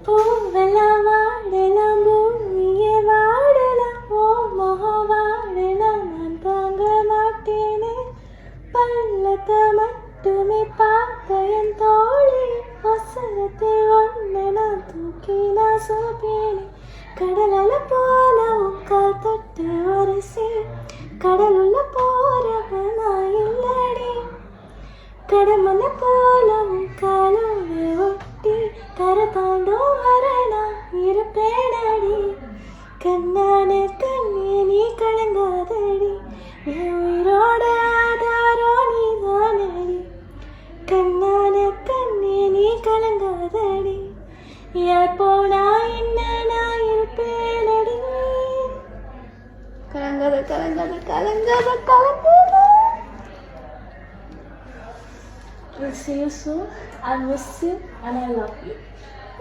பூவெல்லாம் வாடலாம் பூமியே வாடலாம் ஓ முகம் வாடலாம் நான் தாங்க மாட்டேனே பள்ளத்தை மட்டுமே பார்த்த என் தோழி அவசரத்தில் ஒன்று நான் தூக்கி நான் சோப்பேனே கடலல போல உக்கால் தொட்டு ஒரசி கடலுள்ள போறவனா இல்லடி கடமலை போல உக்காலோட ஒட்டி கரை தாண்டும் வரனா இருப்பேனடி கண்ணான கண்ணே நீ கலங்காதடி என் உயிரோட ஆதாரோ நீ தானடி கண்ணான கண்ணே நீ கலங்காதடி யார் போனா என்ன நான் இருப்பேனடி கலங்காத கலங்காத கலங்காத கலங்காத. I'll see you soon. I miss you and I love you.